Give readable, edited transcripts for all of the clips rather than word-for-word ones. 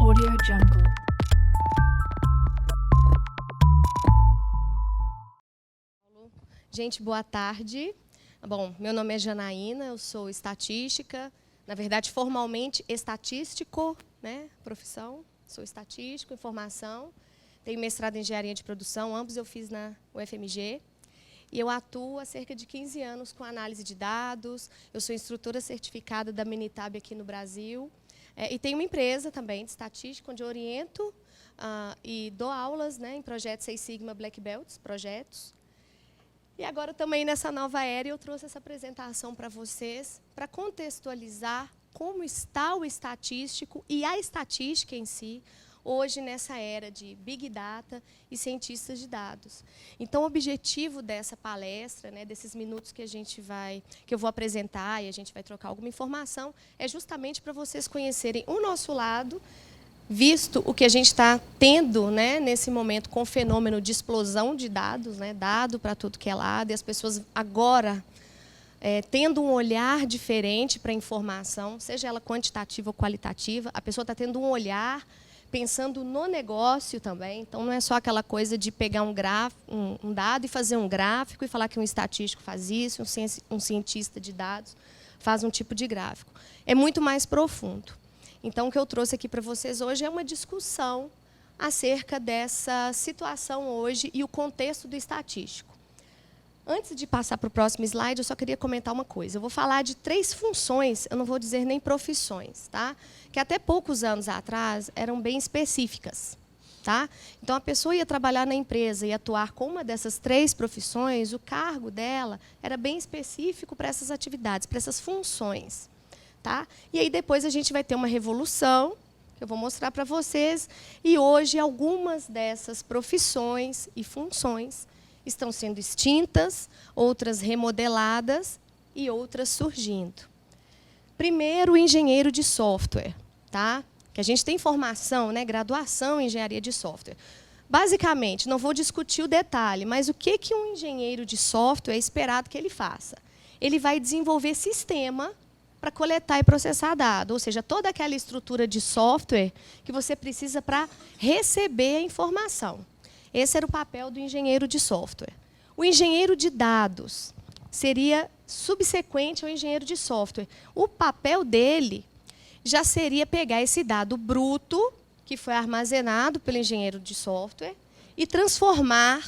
AudioJungle. Gente, boa tarde. Bom, meu nome é Janaína, eu sou estatística, na verdade, formalmente estatístico, né, profissão, sou estatístico, informação, tenho mestrado em engenharia de produção, ambos eu fiz na UFMG, e eu atuo há cerca de 15 anos com análise de dados, eu sou instrutora certificada da Minitab aqui no Brasil, e tenho uma empresa também de estatística, onde eu oriento e dou aulas, né, em projetos Seis Sigma Black Belts, projetos. E agora, também nessa nova era, eu trouxe essa apresentação para vocês, para contextualizar como está o estatístico e a estatística em si, hoje nessa era de Big Data e cientistas de dados. Então, o objetivo dessa palestra, né, desses minutos que eu vou apresentar e a gente vai trocar alguma informação, é justamente para vocês conhecerem o nosso lado, visto o que a gente está tendo, né, nesse momento com o fenômeno de explosão de dados, né, dado para tudo que é lado, e as pessoas agora tendo um olhar diferente para a informação, seja ela quantitativa ou qualitativa, a pessoa está tendo um olhar pensando no negócio também, então não é só aquela coisa de pegar um dado e fazer um gráfico e falar que um estatístico faz isso, um cientista de dados faz um tipo de gráfico. É muito mais profundo. Então, o que eu trouxe aqui para vocês hoje é uma discussão acerca dessa situação hoje e o contexto do estatístico. Antes de passar para o próximo slide, eu só queria comentar uma coisa. Eu vou falar de 3 funções, eu não vou dizer nem profissões, tá? Que até poucos anos atrás eram bem específicas. Tá? Então, a pessoa ia trabalhar na empresa e atuar com uma dessas 3 profissões, o cargo dela era bem específico para essas atividades, para essas funções. Tá? E aí depois a gente vai ter uma revolução, que eu vou mostrar para vocês, e hoje algumas dessas profissões e funções estão sendo extintas, outras remodeladas e outras surgindo. Primeiro, o engenheiro de software, tá? Que a gente tem formação, né, graduação em engenharia de software. Basicamente, não vou discutir o detalhe, mas o que um engenheiro de software é esperado que ele faça? Ele vai desenvolver sistema para coletar e processar dados, ou seja, toda aquela estrutura de software que você precisa para receber a informação. Esse era o papel do engenheiro de software. O engenheiro de dados seria subsequente ao engenheiro de software. O papel dele já seria pegar esse dado bruto, que foi armazenado pelo engenheiro de software, e transformar,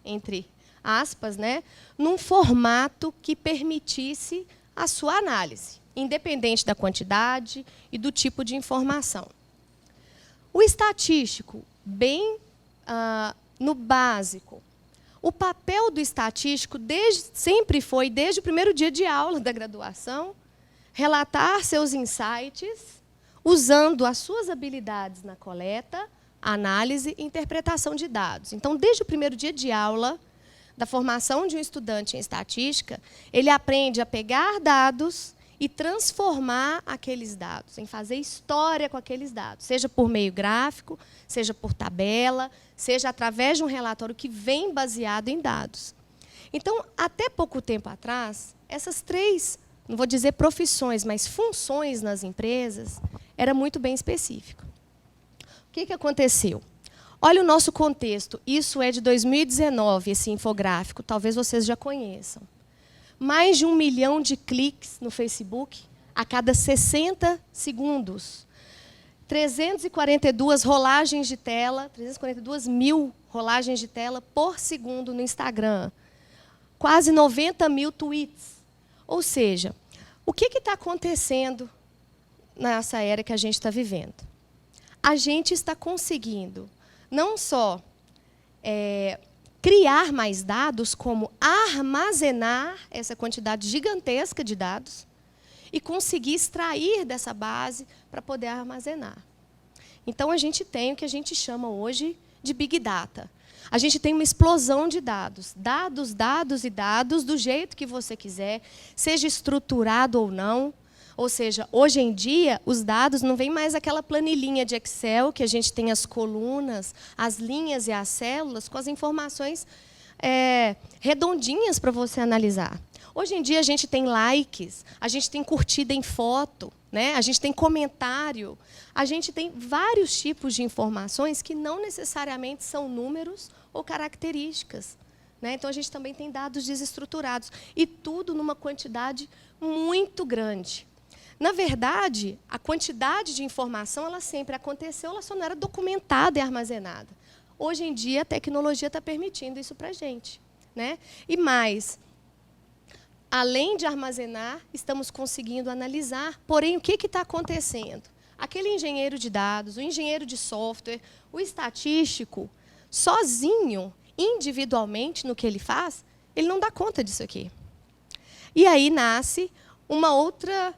entre aspas, né, num formato que permitisse a sua análise, independente da quantidade e do tipo de informação. O estatístico, bem no básico, o papel do estatístico sempre foi, desde o primeiro dia de aula da graduação, relatar seus insights, usando as suas habilidades na coleta, análise e interpretação de dados. Então, desde o primeiro dia de aula da formação de um estudante em estatística, ele aprende a pegar dados e transformar aqueles dados, em fazer história com aqueles dados, seja por meio gráfico, seja por tabela, seja através de um relatório que vem baseado em dados. Então, até pouco tempo atrás, essas 3, não vou dizer profissões, mas funções nas empresas, era muito bem específico. O que aconteceu? Olha o nosso contexto. Isso é de 2019, esse infográfico. Talvez vocês já conheçam. Mais de 1 milhão de cliques no Facebook a cada 60 segundos. 342 rolagens de tela, 342 mil rolagens de tela por segundo no Instagram. Quase 90 mil tweets. Ou seja, o que está acontecendo nessa era que a gente está vivendo? A gente está conseguindo não só criar mais dados, como armazenar essa quantidade gigantesca de dados e conseguir extrair dessa base para poder armazenar. Então, a gente tem o que a gente chama hoje de Big Data. A gente tem uma explosão de dados. Dados, dados e dados, do jeito que você quiser, seja estruturado ou não. Ou seja, hoje em dia, os dados não vêm mais aquela planilhinha de Excel, que a gente tem as colunas, as linhas e as células, com as informações redondinhas para você analisar. Hoje em dia, a gente tem likes, a gente tem curtida em foto. né? A gente tem comentário, a gente tem vários tipos de informações que não necessariamente são números ou características, né? Então, a gente também tem dados desestruturados, e tudo numa quantidade muito grande. Na verdade, a quantidade de informação ela sempre aconteceu, ela só não era documentada e armazenada. Hoje em dia, a tecnologia está permitindo isso para a gente, né? E mais, além de armazenar, estamos conseguindo analisar. Porém, o que está acontecendo? Aquele engenheiro de dados, o engenheiro de software, o estatístico, sozinho, individualmente, no que ele faz, ele não dá conta disso aqui. E aí nasce uma outra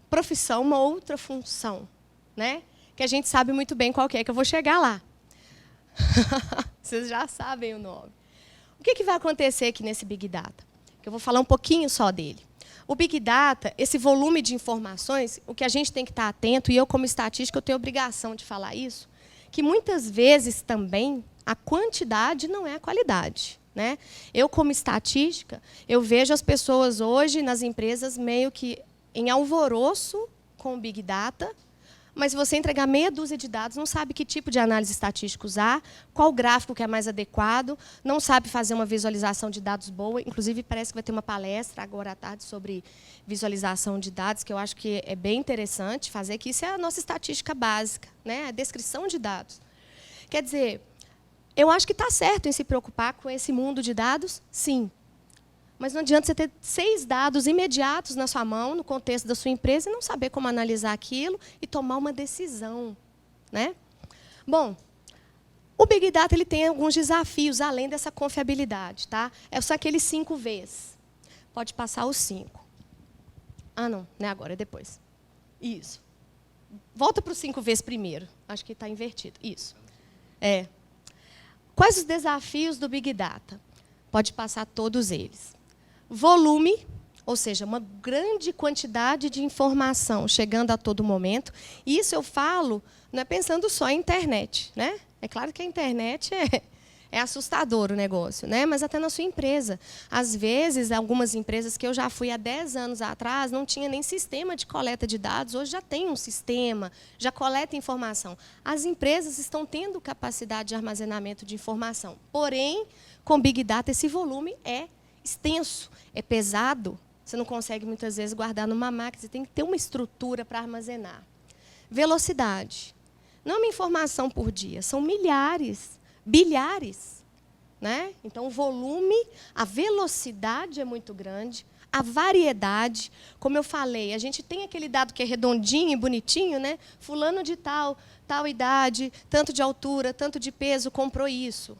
profissão, uma outra função, né? Que a gente sabe muito bem qual que é, que eu vou chegar lá. Vocês já sabem o nome. O que vai acontecer aqui nesse Big Data? Que eu vou falar um pouquinho só dele. O Big Data, esse volume de informações, o que a gente tem que estar atento, e eu, como estatística, eu tenho obrigação de falar isso, que muitas vezes também a quantidade não é a qualidade, né? Eu, como estatística, eu vejo as pessoas hoje nas empresas meio que em alvoroço com o Big Data, mas se você entregar meia dúzia de dados, não sabe que tipo de análise estatística usar, qual gráfico que é mais adequado, não sabe fazer uma visualização de dados boa. Inclusive, parece que vai ter uma palestra agora à tarde sobre visualização de dados, que eu acho que é bem interessante fazer, que isso é a nossa estatística básica, né? A descrição de dados. Quer dizer, eu acho que está certo em se preocupar com esse mundo de dados, sim. Mas não adianta você ter 6 dados imediatos na sua mão, no contexto da sua empresa, e não saber como analisar aquilo e tomar uma decisão, né? Bom, o Big Data ele tem alguns desafios, além dessa confiabilidade. Tá? São aqueles 5 Vs. Pode passar os 5. Ah, não é agora, é depois. Isso. Volta para os 5 Vs primeiro. Acho que está invertido. Isso. Quais os desafios do Big Data? Pode passar todos eles. Volume, ou seja, uma grande quantidade de informação chegando a todo momento. E isso eu falo, não é pensando só em internet, né? É claro que a internet é assustador o negócio, né? Mas até na sua empresa. Às vezes, algumas empresas que eu já fui há 10 anos atrás, não tinha nem sistema de coleta de dados, hoje já tem um sistema, já coleta informação. As empresas estão tendo capacidade de armazenamento de informação. Porém, com Big Data, esse volume é extenso, é pesado, você não consegue muitas vezes guardar numa máquina, você tem que ter uma estrutura para armazenar. Velocidade. Não é uma informação por dia, são milhares, bilhares, né? Então, o volume, a velocidade é muito grande, a variedade, como eu falei, a gente tem aquele dado que é redondinho e bonitinho, né? Fulano de tal idade, tanto de altura, tanto de peso, comprou isso.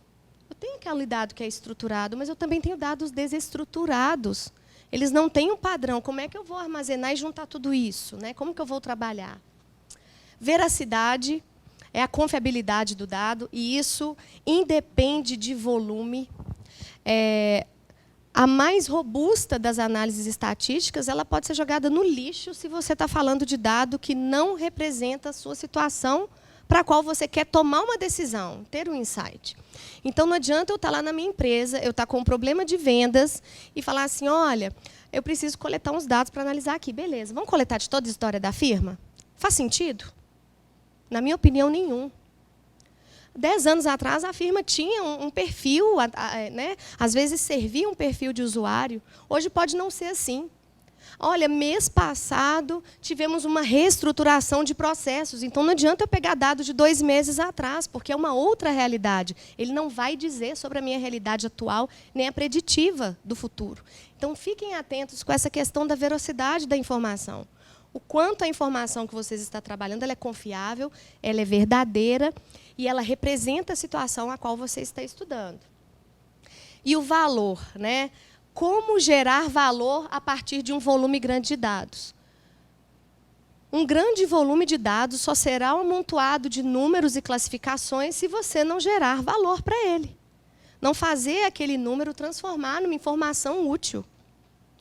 Eu tenho aquele dado que é estruturado, mas eu também tenho dados desestruturados. Eles não têm um padrão. Como é que eu vou armazenar e juntar tudo isso, né? Como que eu vou trabalhar? Veracidade é a confiabilidade do dado, e isso independe de volume. A mais robusta das análises estatísticas, ela pode ser jogada no lixo se você está falando de dado que não representa a sua situação para a qual você quer tomar uma decisão, ter um insight. Então, não adianta eu estar lá na minha empresa, eu estar com um problema de vendas e falar assim, olha, eu preciso coletar uns dados para analisar aqui. Beleza, vamos coletar de toda a história da firma? Faz sentido? Na minha opinião, nenhum. 10 anos atrás, a firma tinha um perfil, né? Às vezes servia um perfil de usuário. Hoje pode não ser assim. Olha, mês passado, tivemos uma reestruturação de processos. Então, não adianta eu pegar dados de 2 meses atrás, porque é uma outra realidade. Ele não vai dizer sobre a minha realidade atual, nem a preditiva do futuro. Então, fiquem atentos com essa questão da veracidade da informação. O quanto a informação que vocês estão trabalhando ela é confiável, ela é verdadeira e ela representa a situação a qual você está estudando. E o valor, né? Como gerar valor a partir de um volume grande de dados? Um grande volume de dados só será amontoado de números e classificações se você não gerar valor para ele. Não fazer aquele número transformar numa informação útil.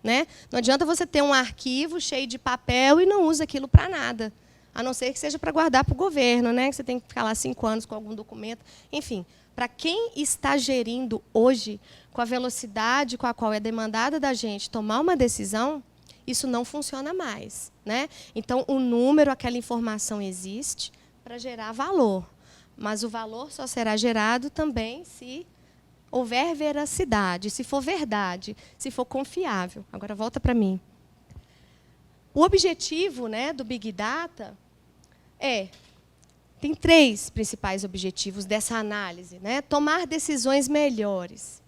Né? Não adianta você ter um arquivo cheio de papel e não usa aquilo para nada. A não ser que seja para guardar para o governo, né? Que você tem que ficar lá 5 anos com algum documento. Enfim, para quem está gerindo hoje, com a velocidade com a qual é demandada da gente tomar uma decisão, isso não funciona mais, né? Então, o número, aquela informação existe para gerar valor, mas o valor só será gerado também se houver veracidade, se for verdade, se for confiável. Agora, volta para mim. O objetivo, né, do Big Data tem 3 principais objetivos dessa análise, né? Tomar decisões melhores.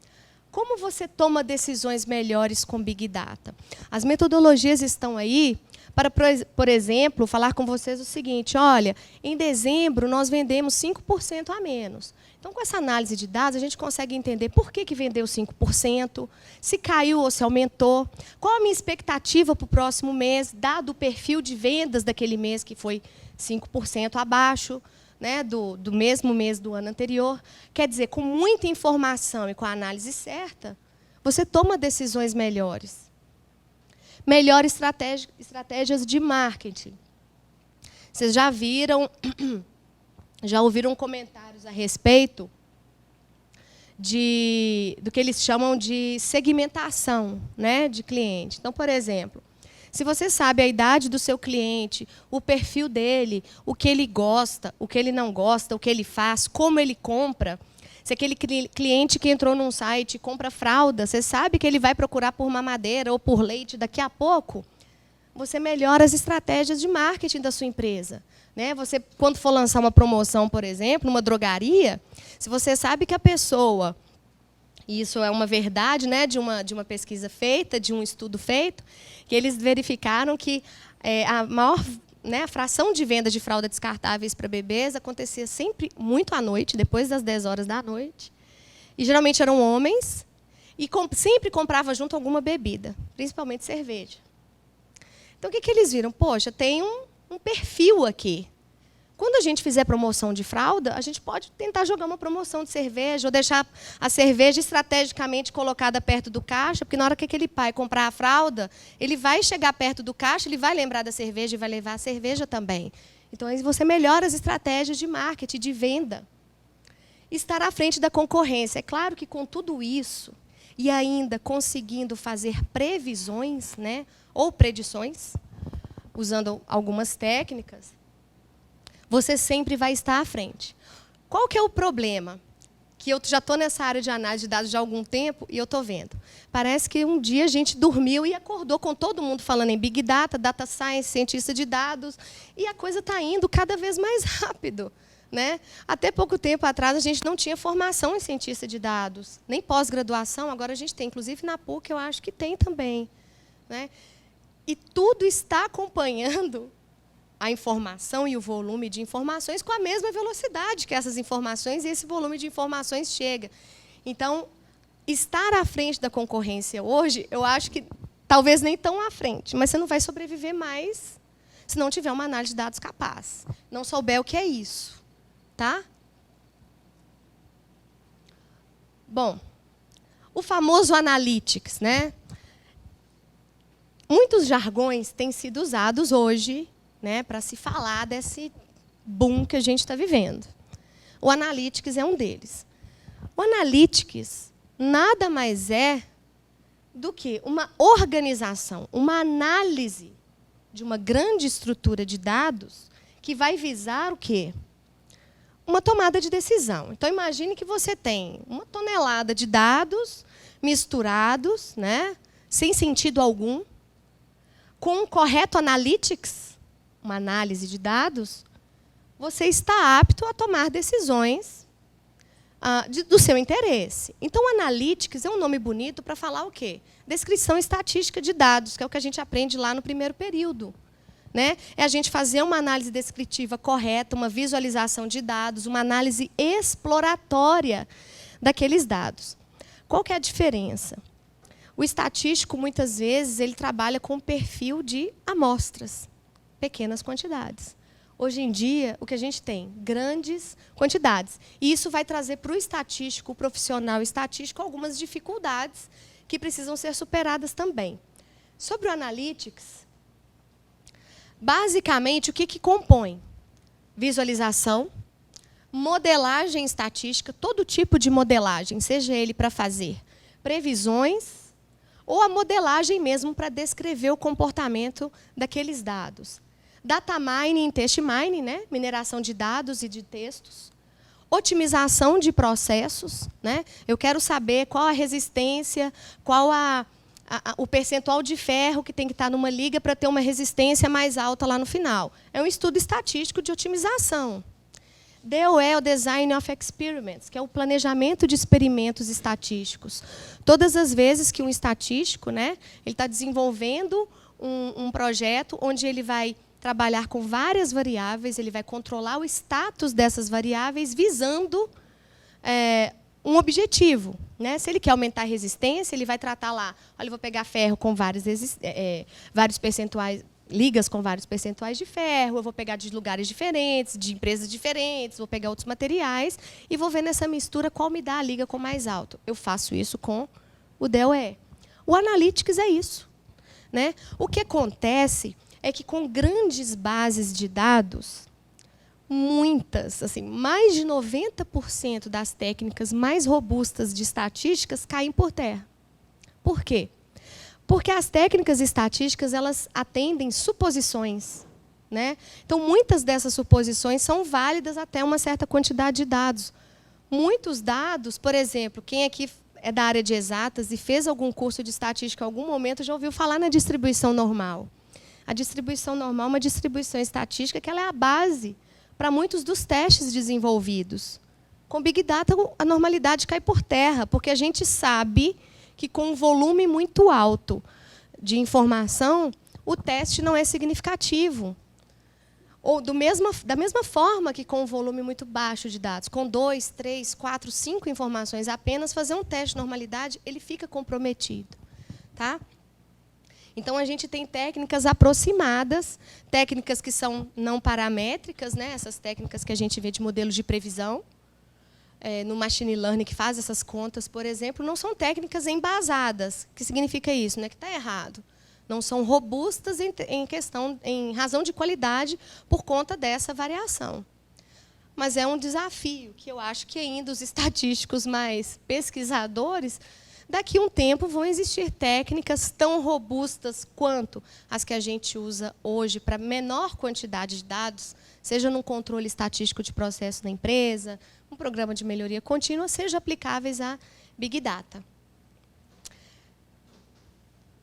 Como você toma decisões melhores com Big Data? As metodologias estão aí para, por exemplo, falar com vocês o seguinte: olha, em dezembro nós vendemos 5% a menos. Então, com essa análise de dados, a gente consegue entender por que vendeu 5%, se caiu ou se aumentou, qual a minha expectativa para o próximo mês, dado o perfil de vendas daquele mês que foi 5% abaixo, né, do mesmo mês do ano anterior. Quer dizer, com muita informação e com a análise certa, você toma decisões melhores. Melhores estratégias de marketing. Vocês já viram, já ouviram comentários a respeito do que eles chamam de segmentação, né, de cliente. Então, por exemplo, se você sabe a idade do seu cliente, o perfil dele, o que ele gosta, o que ele não gosta, o que ele faz, como ele compra, se aquele cliente que entrou num site compra fralda, você sabe que ele vai procurar por mamadeira ou por leite daqui a pouco, você melhora as estratégias de marketing da sua empresa, né? Você, quando for lançar uma promoção, por exemplo, numa drogaria, se você sabe que a pessoa, e isso é uma verdade, né, de uma pesquisa feita, de um estudo feito, que eles verificaram que a maior, né, a fração de venda de fralda descartáveis para bebês acontecia sempre muito à noite, depois das 10 horas da noite. E geralmente eram homens, e sempre comprava junto alguma bebida, principalmente cerveja. Então, o que eles viram? Poxa, tem um perfil aqui. Quando a gente fizer promoção de fralda, a gente pode tentar jogar uma promoção de cerveja, ou deixar a cerveja estrategicamente colocada perto do caixa, porque na hora que aquele pai comprar a fralda, ele vai chegar perto do caixa, ele vai lembrar da cerveja e vai levar a cerveja também. Então, aí você melhora as estratégias de marketing, de venda. Estar à frente da concorrência. É claro que com tudo isso, e ainda conseguindo fazer previsões, né, ou predições, usando algumas técnicas, você sempre vai estar à frente. Qual que é o problema? Que eu já estou nessa área de análise de dados já há algum tempo e eu estou vendo. Parece que um dia a gente dormiu e acordou com todo mundo falando em Big Data, Data Science, cientista de dados, e a coisa está indo cada vez mais rápido, né? Até pouco tempo atrás, a gente não tinha formação em cientista de dados, nem pós-graduação, agora a gente tem. Inclusive, na PUC, eu acho que tem também, né? E tudo está acompanhando a informação e o volume de informações com a mesma velocidade que essas informações e esse volume de informações chega. Então, estar à frente da concorrência hoje, eu acho que talvez nem tão à frente, mas você não vai sobreviver mais se não tiver uma análise de dados capaz, não souber o que é isso. Tá? Bom, o famoso Analytics, né? Muitos jargões têm sido usados hoje, né, para se falar desse boom que a gente está vivendo. O Analytics é um deles. O Analytics nada mais é do que uma organização, uma análise de uma grande estrutura de dados que vai visar o quê? Uma tomada de decisão. Então, imagine que você tem 1 tonelada de dados misturados, né, sem sentido algum, com um correto analytics, uma análise de dados, você está apto a tomar decisões do seu interesse. Então, analytics é um nome bonito para falar o quê? Descrição estatística de dados, que é o que a gente aprende lá no primeiro período. Né? É a gente fazer uma análise descritiva correta, uma visualização de dados, uma análise exploratória daqueles dados. Qual que é a diferença? O estatístico, muitas vezes, ele trabalha com perfil de amostras, pequenas quantidades. Hoje em dia, o que a gente tem? Grandes quantidades. E isso vai trazer para o estatístico, o profissional estatístico, algumas dificuldades que precisam ser superadas também. Sobre o Analytics, basicamente, o que compõe? Visualização, modelagem estatística, todo tipo de modelagem, seja ele para fazer previsões ou a modelagem mesmo para descrever o comportamento daqueles dados. Data mining e text mining, né? Mineração de dados e de textos. Otimização de processos, né? Eu quero saber qual a resistência, qual o percentual de ferro que tem que estar numa liga para ter uma resistência mais alta lá no final. É um estudo estatístico de otimização. DOE, o Design of Experiments, que é o planejamento de experimentos estatísticos. Todas as vezes que um estatístico, né, ele está desenvolvendo um projeto onde ele vai trabalhar com várias variáveis, ele vai controlar o status dessas variáveis visando um objetivo. Né? Se ele quer aumentar a resistência, ele vai tratar lá, olha, eu vou pegar ferro com vários percentuais, ligas com vários percentuais de ferro, eu vou pegar de lugares diferentes, de empresas diferentes, vou pegar outros materiais e vou ver nessa mistura qual me dá a liga com mais alto. Eu faço isso com o DOE. O Analytics é isso. Né? O que acontece é que com grandes bases de dados, muitas, assim, mais de 90% das técnicas mais robustas de estatísticas caem por terra. Por quê? Porque as técnicas estatísticas, elas atendem suposições. Né? Então, muitas dessas suposições são válidas até uma certa quantidade de dados. Muitos dados, por exemplo, quem aqui é da área de exatas e fez algum curso de estatística em algum momento já ouviu falar na distribuição normal. A distribuição normal é uma distribuição estatística que ela é a base para muitos dos testes desenvolvidos. Com Big Data, a normalidade cai por terra, porque a gente sabe que com um volume muito alto de informação, o teste não é significativo. Ou da mesma forma que com um volume muito baixo de dados, com 2, 3, 4, 5 informações apenas, fazer um teste de normalidade, ele fica comprometido. Tá? Então, a gente tem técnicas aproximadas, técnicas que são não paramétricas, né? Essas técnicas que a gente vê de modelos de previsão, no Machine Learning, que faz essas contas, por exemplo, não são técnicas embasadas. O que significa isso? Né? Que está errado. Não são robustas em razão de qualidade por conta dessa variação. Mas é um desafio que eu acho que ainda os estatísticos mais pesquisadores, daqui a um tempo vão existir técnicas tão robustas quanto as que a gente usa hoje para menor quantidade de dados, seja num controle estatístico de processo na empresa, um programa de melhoria contínua, seja aplicáveis a Big Data.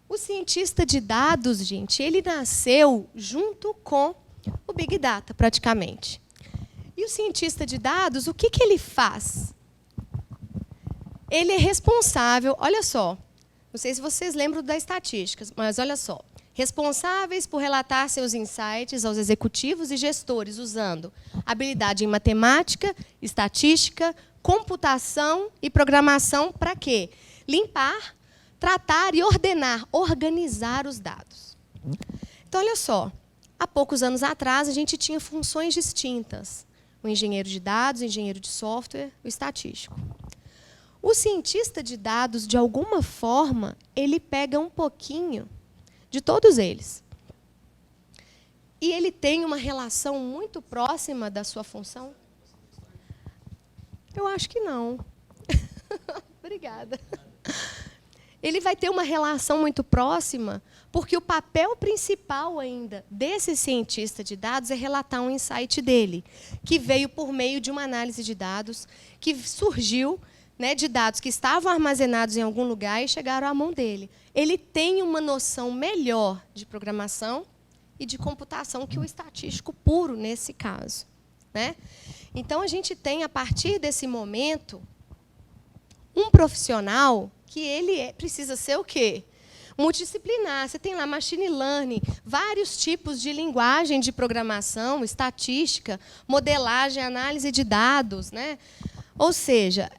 O cientista de dados, gente, ele nasceu junto com o Big Data, praticamente. E o cientista de dados, o que ele faz? Ele é responsável, olha só, não sei se vocês lembram da estatística, mas olha só, responsáveis por relatar seus insights aos executivos e gestores, usando habilidade em matemática, estatística, computação e programação para quê? Limpar, tratar e ordenar, organizar os dados. Então, olha só, há poucos anos atrás, a gente tinha funções distintas. O engenheiro de dados, o engenheiro de software, o estatístico. O cientista de dados, de alguma forma, ele pega um pouquinho de todos eles. E ele tem uma relação muito próxima da sua função? Eu acho que não. Obrigada. Ele vai ter uma relação muito próxima, porque o papel principal ainda desse cientista de dados é relatar um insight dele, que veio por meio de uma análise de dados, que surgiu, né, de dados que estavam armazenados em algum lugar e chegaram à mão dele. Ele tem uma noção melhor de programação e de computação que o estatístico puro, nesse caso. Né? Então, a gente tem, a partir desse momento, um profissional que ele precisa ser o quê? Multidisciplinar. Você tem lá Machine Learning, vários tipos de linguagem de programação, estatística, modelagem, análise de dados. Né? Ou seja,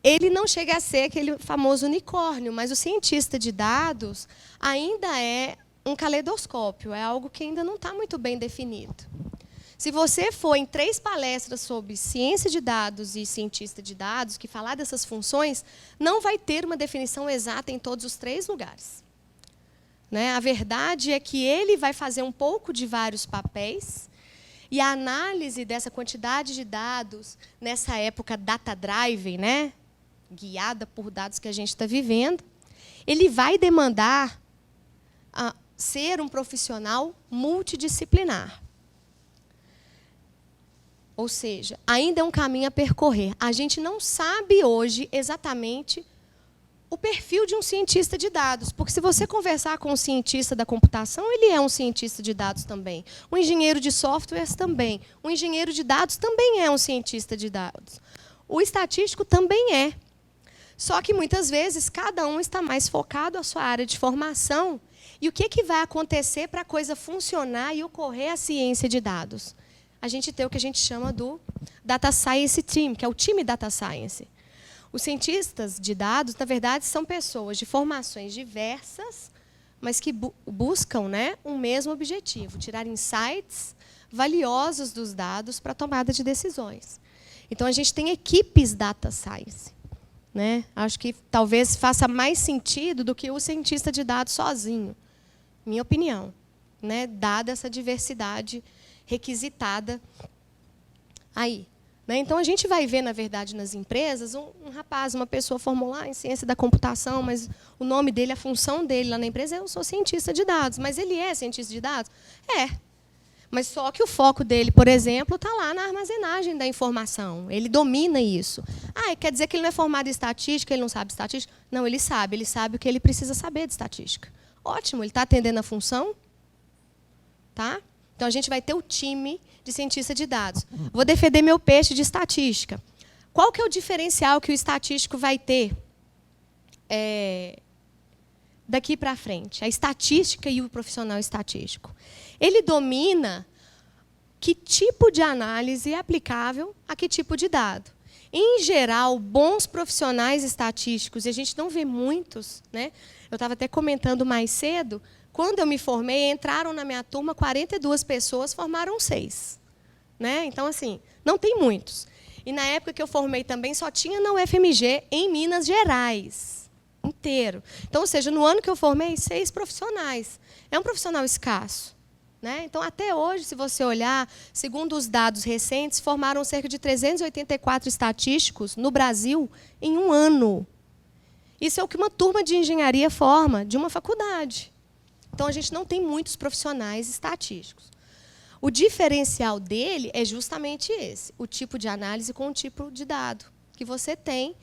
ele não chega a ser aquele famoso unicórnio, mas o cientista de dados ainda é um caleidoscópio, é algo que ainda não está muito bem definido. Se você for em 3 palestras sobre ciência de dados e cientista de dados, que falar dessas funções, não vai ter uma definição exata em todos os 3 lugares. Né? A verdade é que ele vai fazer um pouco de vários papéis, e a análise dessa quantidade de dados, nessa época data-driven, né? Guiada por dados que a gente está vivendo, ele vai demandar ser um profissional multidisciplinar. Ou seja, ainda é um caminho a percorrer. A gente não sabe hoje exatamente o perfil de um cientista de dados, porque se você conversar com um cientista da computação, ele é um cientista de dados também. Um engenheiro de softwares também. Um engenheiro de dados também é um cientista de dados. O estatístico também é. Só que, muitas vezes, cada um está mais focado à sua área de formação. E o que vai acontecer para a coisa funcionar e ocorrer a ciência de dados? A gente tem o que a gente chama do Data Science Team, que é o time Data Science. Os cientistas de dados, na verdade, são pessoas de formações diversas, mas que buscam, né, um mesmo objetivo, tirar insights valiosos dos dados para a tomada de decisões. Então, a gente tem equipes Data Science. Né? Acho que talvez faça mais sentido do que o cientista de dados sozinho, minha opinião, né? Dada essa diversidade requisitada aí. Né? Então, a gente vai ver, na verdade, nas empresas, um rapaz, uma pessoa formou lá em ciência da computação, mas o nome dele, a função dele lá na empresa é: eu sou cientista de dados. Mas ele é cientista de dados? É. Mas só que o foco dele, por exemplo, está lá na armazenagem da informação. Ele domina isso. Quer dizer que ele não é formado em estatística, ele não sabe estatística? Não, ele sabe o que ele precisa saber de estatística. Ótimo, ele está atendendo a função? Tá? Então, a gente vai ter o time de cientista de dados. Vou defender meu peixe de estatística. Qual que é o diferencial que o estatístico vai ter daqui para frente? A estatística e o profissional estatístico. Ele domina que tipo de análise é aplicável a que tipo de dado. Em geral, bons profissionais estatísticos, e a gente não vê muitos, né? Eu estava até comentando mais cedo, quando eu me formei, entraram na minha turma 42 pessoas, formaram 6. Né? Então, assim, não tem muitos. E na época que eu formei também, só tinha na UFMG, em Minas Gerais, inteiro. Então, ou seja, no ano que eu formei, 6 profissionais. É um profissional escasso. Né? Então, até hoje, se você olhar, segundo os dados recentes, formaram cerca de 384 estatísticos no Brasil em um ano. Isso é o que uma turma de engenharia forma, de uma faculdade. Então, a gente não tem muitos profissionais estatísticos. O diferencial dele é justamente esse, o tipo de análise com o tipo de dado que você tem.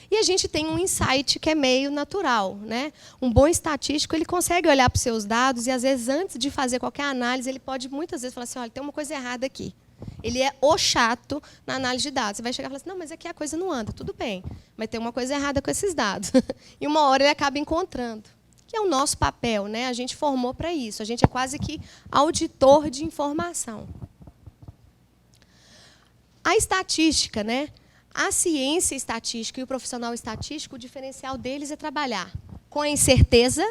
E a gente tem um insight que é meio natural. Né? Um bom estatístico, ele consegue olhar para os seus dados e, às vezes, antes de fazer qualquer análise, ele pode, muitas vezes, falar assim: olha, tem uma coisa errada aqui. Ele é o chato na análise de dados. Você vai chegar e falar assim: não, mas aqui a coisa não anda. Tudo bem, mas tem uma coisa errada com esses dados. E uma hora ele acaba encontrando. Que é o nosso papel, né? A gente formou para isso. A gente é quase que auditor de informação. A estatística, né? A ciência estatística e o profissional estatístico, o diferencial deles é trabalhar com a incerteza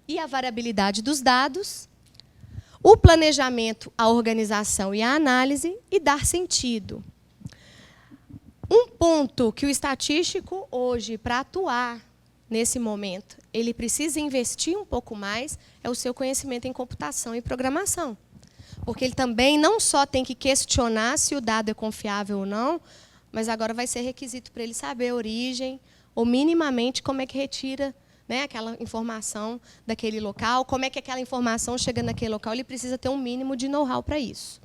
e a variabilidade dos dados, o planejamento, a organização e a análise, e dar sentido. Um ponto que o estatístico hoje, para atuar nesse momento, ele precisa investir um pouco mais, é o seu conhecimento em computação e programação. Porque ele também não só tem que questionar se o dado é confiável ou não, mas agora vai ser requisito para ele saber a origem, ou minimamente como é que retira, né, aquela informação daquele local, como é que aquela informação chega naquele local, ele precisa ter um mínimo de know-how para isso.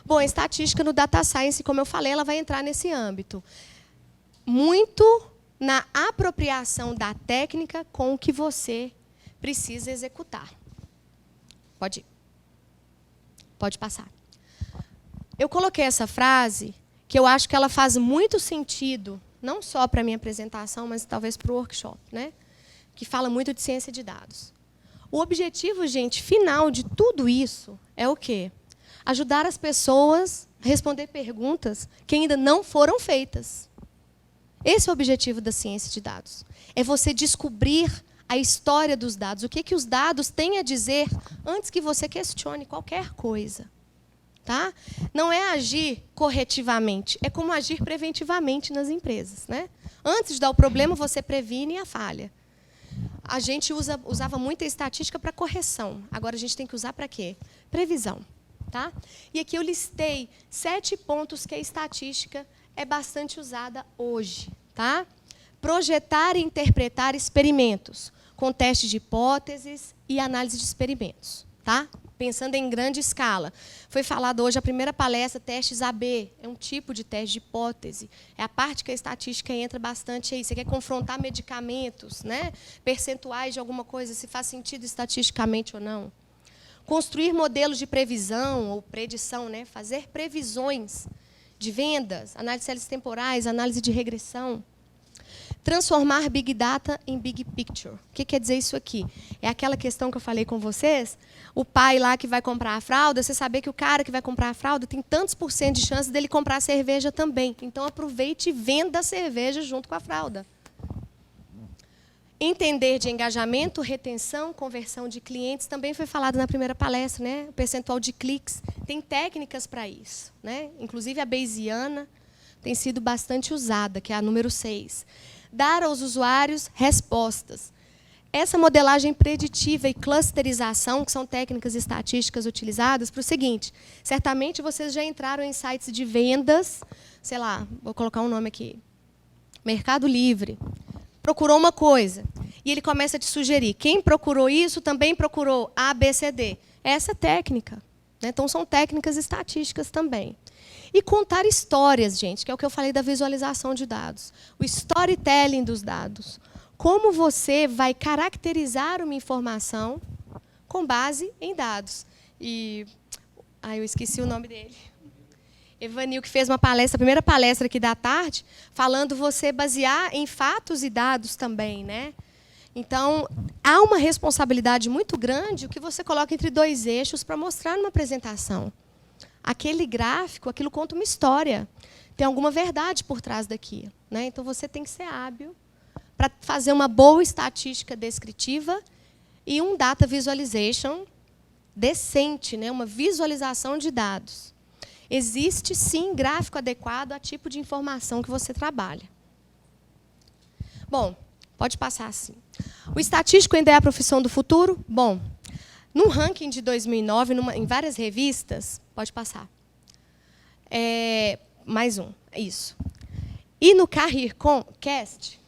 Bom, a estatística no Data Science, como eu falei, ela vai entrar nesse âmbito. Muito na apropriação da técnica com o que você precisa executar. Pode ir. Pode passar. Eu coloquei essa frase, que eu acho que ela faz muito sentido, não só para a minha apresentação, mas talvez para o workshop, né? Que fala muito de ciência de dados. O objetivo, gente, final de tudo isso é o quê? Ajudar as pessoas a responder perguntas que ainda não foram feitas. Esse é o objetivo da ciência de dados. É você descobrir a história dos dados, o que os dados têm a dizer antes que você questione qualquer coisa. Tá? Não é agir corretivamente, é como agir preventivamente nas empresas. Né? Antes de dar o problema, você previne a falha. A gente usava muita estatística para correção. Agora, a gente tem que usar para quê? Previsão. Tá? E aqui eu listei 7 pontos que a estatística é bastante usada hoje. Tá? Projetar e interpretar experimentos. com teste de hipóteses e análise de experimentos. Tá? Pensando em grande escala. Foi falado hoje a primeira palestra, testes AB. É um tipo de teste de hipótese. É a parte que a estatística entra bastante aí. Você quer confrontar medicamentos, né? Percentuais de alguma coisa, se faz sentido estatisticamente ou não. Construir modelos de previsão ou predição, né? Fazer previsões de vendas, análise de séries temporais, análise de regressão. Transformar Big Data em Big Picture. O que quer dizer isso aqui? É aquela questão que eu falei com vocês, o pai lá que vai comprar a fralda, você saber que o cara que vai comprar a fralda tem tantos por cento de chance dele comprar a cerveja também. Então, aproveite e venda a cerveja junto com a fralda. Entender de engajamento, retenção, conversão de clientes, também foi falado na primeira palestra, né? O percentual de cliques. Tem técnicas para isso, né? Inclusive a Bayesiana tem sido bastante usada, que é a número 6. Dar aos usuários respostas. Essa modelagem preditiva e clusterização, que são técnicas estatísticas utilizadas, para o seguinte, certamente vocês já entraram em sites de vendas, sei lá, vou colocar um nome aqui, Mercado Livre, procurou uma coisa, e ele começa a te sugerir, quem procurou isso também procurou A, B, C, D. Essa é técnica. Né? Então, são técnicas estatísticas também. E contar histórias, gente, que é o que eu falei da visualização de dados. O storytelling dos dados. Como você vai caracterizar uma informação com base em dados. E eu esqueci o nome dele. Evanil, que fez uma palestra, a primeira palestra aqui da tarde, falando você basear em fatos e dados também, né? Então, há uma responsabilidade muito grande o que você coloca entre dois eixos para mostrar numa apresentação. Aquele gráfico, aquilo conta uma história. Tem alguma verdade por trás daquilo. Né? Então, você tem que ser hábil para fazer uma boa estatística descritiva e um data visualization decente, né? Uma visualização de dados. Existe, sim, gráfico adequado a tipo de informação que você trabalha. Bom, pode passar assim. O estatístico ainda é a profissão do futuro? Bom, num ranking de 2009, em várias revistas, pode passar. Mais um, isso. E no CareerCast,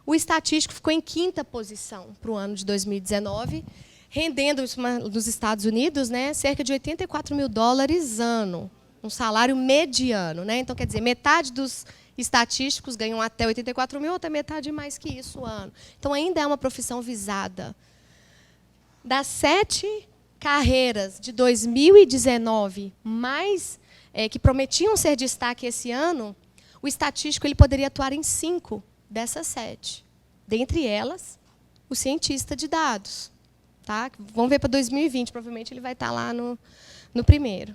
o estatístico ficou em 5ª posição para o ano de 2019, rendendo nos Estados Unidos, né, cerca de $84 mil ano, um salário mediano. Né? Então, quer dizer, metade dos estatísticos ganham até 84 mil, outra metade mais que isso ano. Então, ainda é uma profissão visada. Das 7 carreiras de 2019, que prometiam ser destaque esse ano, o estatístico ele poderia atuar em 5 dessas 7. Dentre elas, o cientista de dados. Tá? Vamos ver para 2020, provavelmente ele vai estar lá no primeiro.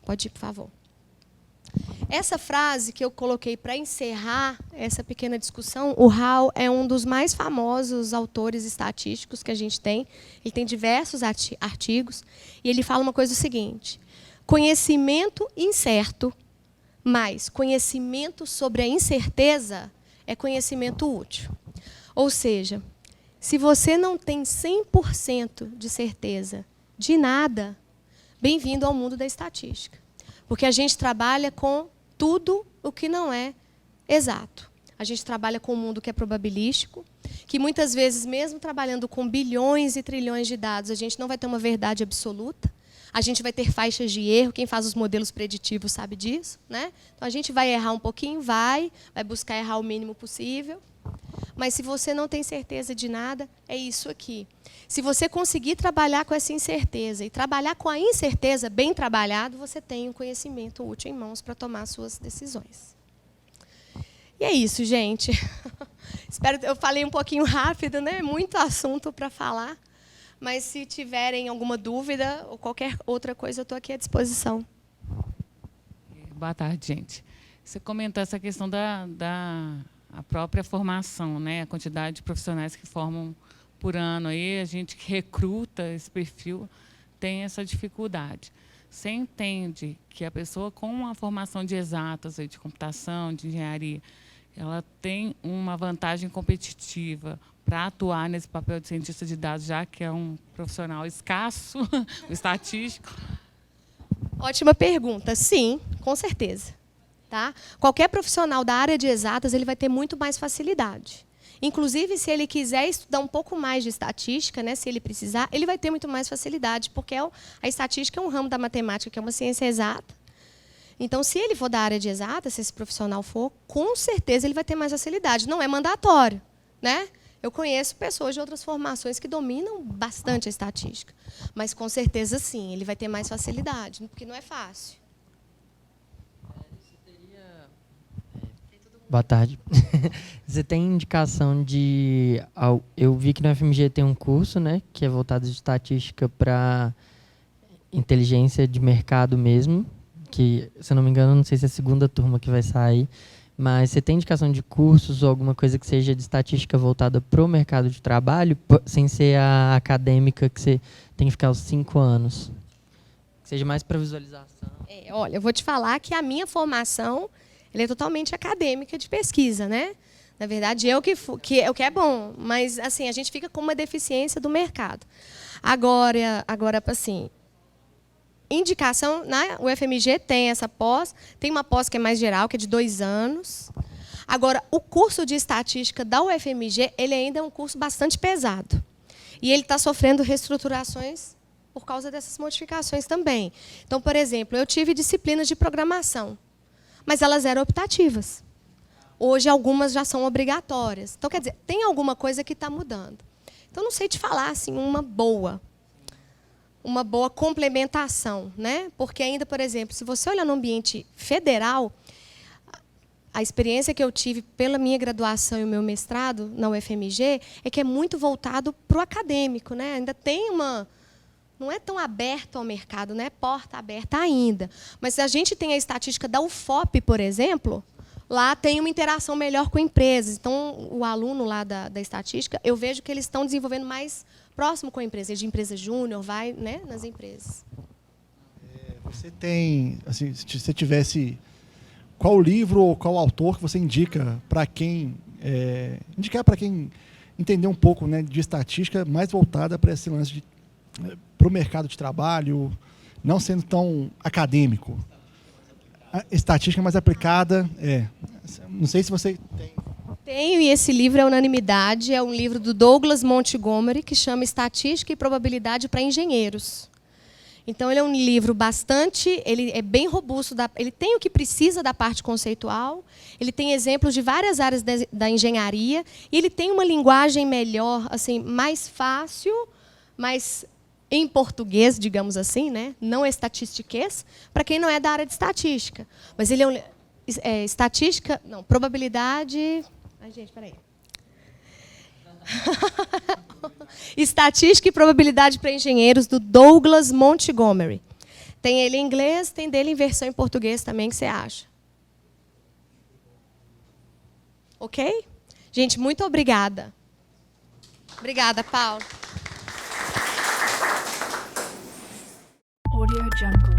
Pode ir, por favor. Essa frase que eu coloquei para encerrar essa pequena discussão, o Hall é um dos mais famosos autores estatísticos que a gente tem. Ele tem diversos artigos, e ele fala uma coisa o seguinte: conhecimento incerto, mais conhecimento sobre a incerteza é conhecimento útil. Ou seja, se você não tem 100% de certeza de nada, bem-vindo ao mundo da estatística. Porque a gente trabalha com tudo o que não é exato. A gente trabalha com um mundo que é probabilístico, que muitas vezes, mesmo trabalhando com bilhões e trilhões de dados, a gente não vai ter uma verdade absoluta. A gente vai ter faixas de erro. Quem faz os modelos preditivos sabe disso. Né? Então, a gente vai errar um pouquinho, vai buscar errar o mínimo possível. Mas, se você não tem certeza de nada, é isso aqui. Se você conseguir trabalhar com essa incerteza e trabalhar com a incerteza bem trabalhado, você tem um conhecimento útil em mãos para tomar suas decisões. E é isso, gente. Eu falei um pouquinho rápido, né? Muito assunto para falar. Mas, se tiverem alguma dúvida ou qualquer outra coisa, eu estou aqui à disposição. Boa tarde, gente. Você comentou essa questão a própria formação, né? A quantidade de profissionais que formam por ano. Aí a gente que recruta esse perfil tem essa dificuldade. Você entende que a pessoa com uma formação de exatas, de computação, de engenharia, ela tem uma vantagem competitiva para atuar nesse papel de cientista de dados, já que é um profissional escasso, o estatístico? Ótima pergunta. Sim, com certeza. Tá? Qualquer profissional da área de exatas ele vai ter muito mais facilidade. Inclusive, se ele quiser estudar um pouco mais de estatística, né, se ele precisar, ele vai ter muito mais facilidade, porque a estatística é um ramo da matemática, que é uma ciência exata. Então, se ele for da área de exata, se esse profissional for, com certeza ele vai ter mais facilidade. Não é mandatório, né? Eu conheço pessoas de outras formações que dominam bastante a estatística. Mas, com certeza, sim, ele vai ter mais facilidade, porque não é fácil. Boa tarde. Você tem indicação de... Eu vi que no FMG tem um curso, né, que é voltado de estatística para inteligência de mercado mesmo, que, se eu não me engano, não sei se é a segunda turma que vai sair, mas você tem indicação de cursos ou alguma coisa que seja de estatística voltada para o mercado de trabalho, sem ser a acadêmica que você tem que ficar os 5 anos? Que seja mais para visualização. Olha, eu vou te falar que a minha formação ela é totalmente acadêmica de pesquisa, né? Na verdade, é o que é bom, mas assim, a gente fica com uma deficiência do mercado. Agora assim, indicação, né? O FMG tem essa pós, tem uma pós que é mais geral, que é de 2 anos. Agora, o curso de estatística da UFMG, ele ainda é um curso bastante pesado. E ele está sofrendo reestruturações por causa dessas modificações também. Então, por exemplo, eu tive disciplinas de programação, mas elas eram optativas. Hoje, algumas já são obrigatórias. Então, quer dizer, tem alguma coisa que está mudando. Então, não sei te falar assim, uma boa complementação, né? Porque ainda, por exemplo, se você olhar no ambiente federal, a experiência que eu tive pela minha graduação e o meu mestrado na UFMG é que é muito voltado para o acadêmico, né? Ainda tem não é tão aberto ao mercado, não é porta aberta ainda. Mas se a gente tem a estatística da UFOP, por exemplo, lá tem uma interação melhor com empresas. Então, o aluno lá da estatística, eu vejo que eles estão desenvolvendo mais próximo com a empresa, de empresa júnior, vai, né, nas empresas. Você tem, assim, se você tivesse, qual livro ou qual autor que você indica para quem entender um pouco, né, de estatística mais voltada para esse lance para o mercado de trabalho, não sendo tão acadêmico? A estatística mais aplicada, não sei se você tem. Tenho, e esse livro é unanimidade, é um livro do Douglas Montgomery, que chama Estatística e Probabilidade para Engenheiros. Então, ele é um livro ele é bem robusto, ele tem o que precisa da parte conceitual, ele tem exemplos de várias áreas da engenharia, e ele tem uma linguagem melhor, assim, mais fácil, mais em português, digamos assim, né? Não estatistiquês, para quem não é da área de estatística. Mas ele é probabilidade... Ai, gente, peraí. Estatística e Probabilidade para Engenheiros, do Douglas Montgomery. Tem ele em inglês, tem dele em versão em português também, que você acha? Ok? Gente, muito obrigada. Obrigada, Paulo. Audio Jungle.